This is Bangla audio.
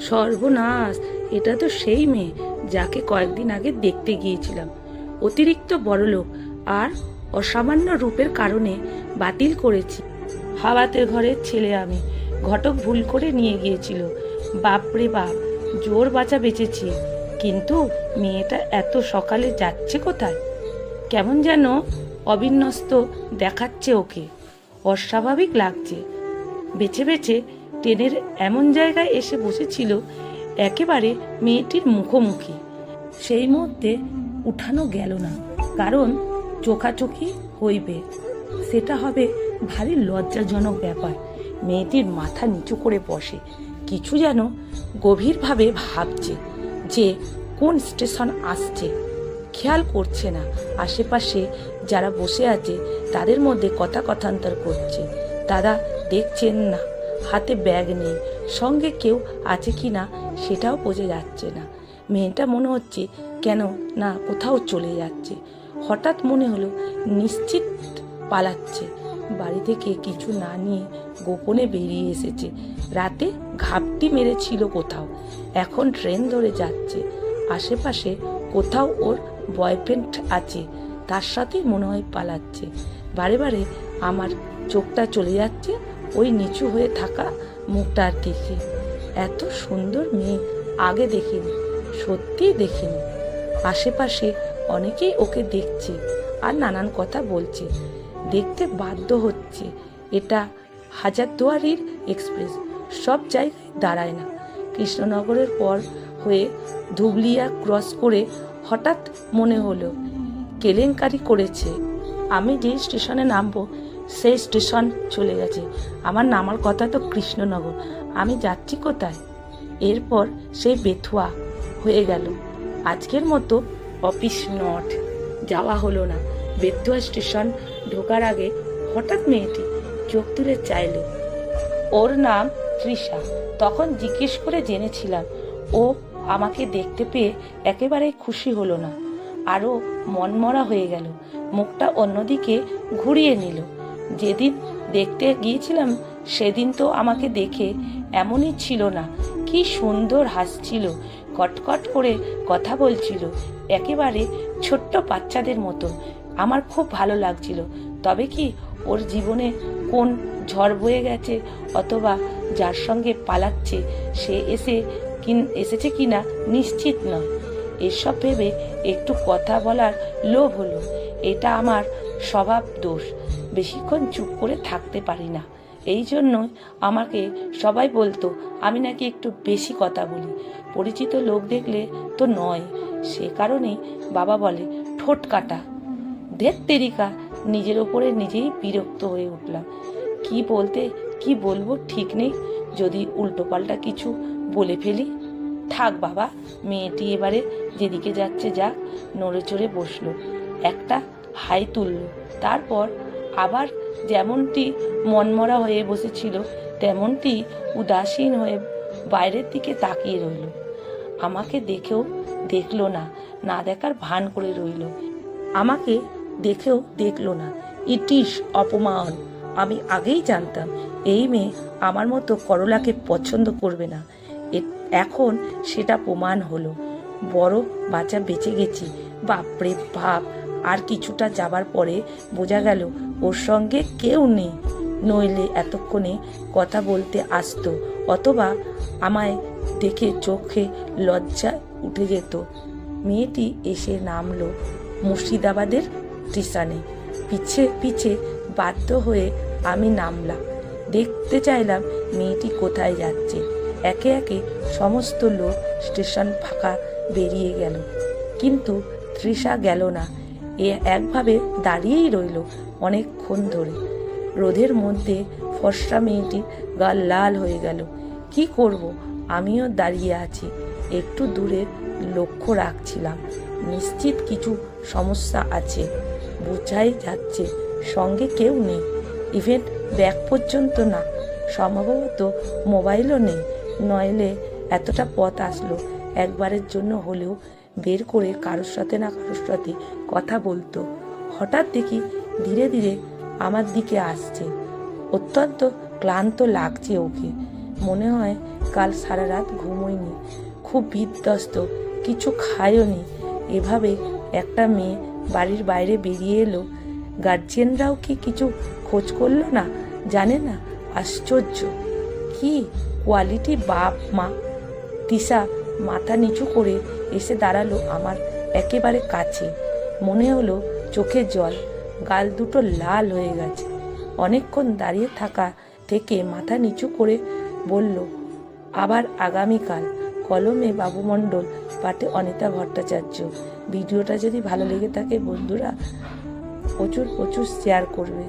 সর্বনাশ, এটা তো সেই মেয়ে যাকে কয়েকদিন আগে দেখতে গিয়েছিলাম। অতিরিক্ত বড়লোক আর অসামান্য রূপের কারণে বাতিল করেছি। হাওয়াতে ঘরের ছেলে আমি, ঘটক ভুল করে নিয়ে গিয়েছিল। বাপরে বাপ, জোর বাঁচা বেঁচেছি। কিন্তু মেয়েটা এত সকালে যাচ্ছে কোথায়? কেমন যেন অবিন্যস্ত দেখাচ্ছে ওকে, অস্বাভাবিক লাগছে। বেছে বেছে ট্রেনের এমন জায়গায় এসে বসেছিল একেবারে মেয়েটির মুখোমুখি। সেই মুহূর্তে উঠানো গেল না, কারণ চোখাচোখি হইবে, সেটা হবে ভারী লজ্জাজনক ব্যাপার। মেয়েটির মাথা নিচু করে বসে, কিছু যেন গভীরভাবে ভাবছে যে কোন স্টেশন আসছে। খেয়াল করছে না আশেপাশে যারা বসে আছে তাদের মধ্যে কথান্তর করছে। তারা দেখছেন না, হাতে ব্যাগ নেই, সঙ্গে কেউ আছে কি না সেটাও বোঝা যাচ্ছে না। মেয়েটা মনে হচ্ছে কেন না কোথাও চলে যাচ্ছে। হঠাৎ মনে হলো নিশ্চিত পালাচ্ছে, বাড়ি থেকে কিছু না নিয়ে গোপনে বেরিয়ে এসেছে। রাতে ঘাপটি মেরেছিল কোথাও, এখন ট্রেন ধরে যাচ্ছে। আশেপাশে কোথাও ওর বয়ফ্রেন্ড আছে, তার সাথে মনে হয় পালাচ্ছে। বারে বারে আমার চোখটা চলে যাচ্ছে ওই নিচু হয়ে থাকা মুখটার দিকে। এত সুন্দর মেয়ে আগে দেখিনি, সত্যিই দেখিনি। আশেপাশে অনেকেই ওকে দেখছে আর নানান কথা বলছে। দেখতে বাধ্য হচ্ছে। এটা হাজারদুয়ারির এক্সপ্রেস, সব জায়গায় দাঁড়ায় না। কৃষ্ণনগরের পর হয়ে ধুবলিয়া ক্রস করে হঠাৎ মনে হলো কেলেঙ্কারি করেছে। আমি যে স্টেশনে নামবো সেই স্টেশন চলে গেছে। আমার নামার কথা তো কৃষ্ণনগর, আমি যাচ্ছি কোথায়? এরপর সেই বেথুয়া হয়ে গেল। আজকের মতো অফিস নট যাওয়া হলো না। বেথুয়া স্টেশন ঢোকার আগে হঠাৎ মেয়েটি চোখ তুলে চাইল। ওর নাম তৃষা। তখন জিজ্ঞেস করে জেনেছিলাম। ও আমাকে দেখতে পেয়ে একেবারে খুশি হলো না, আরও মনমরা হয়ে গেল। মুখটা অন্যদিকে ঘুরিয়ে নিল। যেদিন দেখতে গিয়েছিলাম সেদিন তো আমাকে দেখে এমনই ছিল না। কি সুন্দর হাসছিল, কটকট করে কথা বলছিল, একেবারে ছোট্ট বাচ্চাদের মতো। আমার খুব ভালো লাগছিল। তবে কি ওর জীবনে কোন ঝড় বয়ে গেছে, অথবা যার সঙ্গে পালাচ্ছে সে এসেছে কিনা নিশ্চিত নয়। এসব ভেবে একটু কথা বলার লোভ হলো। এটা আমার স্বভাব দোষ, বেশিক্ষণ চুপ করে থাকতে পারি না। এই জন্যই আমাকে সবাই বলতো আমি নাকি একটু বেশি কথা বলি। পরিচিত লোক দেখলে তো নয়, সে কারণেই বাবা বলে ঠোঁট কাটা। ধ্যাৎ তেরিকা, নিজের ওপরে নিজেই বিরক্ত হয়ে উঠলাম। কি বলবো ঠিক নেই, যদি উল্টোপাল্টা কিছু বলে ফেলি। থাক বাবা, মেয়েটি এবারে যেদিকে যাচ্ছে যাক। নড়ে চড়ে বসলো, একটা হাই তুলল, তারপর আবার যেমনটি মনমরা হয়ে বসেছিল তেমনটি উদাসীন হয়ে বাইরের দিকে তাকিয়ে রইল। আমাকে দেখেও দেখলো না, না দেখার ভান করে রইল। আমাকে দেখেও দেখলো না। ইটিস অপমান। আমি আগেই জানতাম এই মেয়ে আমার মতো করলাকে পছন্দ করবে না। এখন সেটা প্রমাণ হলো। বড় বাচ্চা বেঁচে গেছি। বাপরে বাপ। আর কিছুটা যাবার পরে বোঝা গেল ওর সঙ্গে কেউ নেই, নইলে এতক্ষণে কথা বলতে আসতো, অথবা আমায় দেখে চোখে লজ্জা উঠে যেত। মেয়েটি এসে নামলো মুর্শিদাবাদের স্টেশনে। পিছে পিছে বাধ্য হয়ে আমি নামলাম। দেখতে চাইলাম মেয়েটি কোথায় যাচ্ছে। একে একে সমস্ত লোক স্টেশন ফাঁকা বেরিয়ে গেল, কিন্তু তৃষা গেল না। এ একভাবে দাঁড়িয়েই রইল অনেকক্ষণ ধরে। রোদের মধ্যে ফর্সা মেয়েটি গাল লাল হয়ে গেল। কি করব, আমিও দাঁড়িয়ে আছি। একটু দূরে লক্ষ্য রাখছিলাম, নিশ্চিত কিছু সমস্যা আছে। বোঝাই যাচ্ছে সঙ্গে কেউ নেই, ইভেন ব্যাগ পর্যন্ত না। সম্ভবত মোবাইলও নেই, নইলে এতটা পথ আসলো একবারের জন্য হলেও বের করে কারোর সাথে না কারোর সাথে কথা বলতো। হঠাৎ দেখি ধীরে ধীরে আমার দিকে আসছে। অত্যন্ত ক্লান্ত লাগছে ওকে। মনে হয় কাল সারা রাত ঘুমোয়নি, খুব বিধ্বস্ত, কিছু খায়ওনি। এভাবে একটা মেয়ে বাড়ির বাইরে বেরিয়ে এলো, গার্জিয়ানরাও কি কিছু খোঁজ করলো না, জানে না? আশ্চর্য, কি কোয়ালিটি বাপ মা। তিশা মাথা নিচু করে এসে দাঁড়ালো আমার একেবারে কাছে। মনে হলো চোখে জল, গাল দুটো লাল হয়ে গেছে। অনেকক্ষণ দাঁড়িয়ে থাকা থেকে মাথা নিচু করে বলল, আবার আগামীকাল। কলমে বাবু মণ্ডল, পাঠে অনিতা ভট্টাচার্য। ভিডিওটা যদি ভালো লেগে থাকে বন্ধুরা প্রচুর শেয়ার করবে।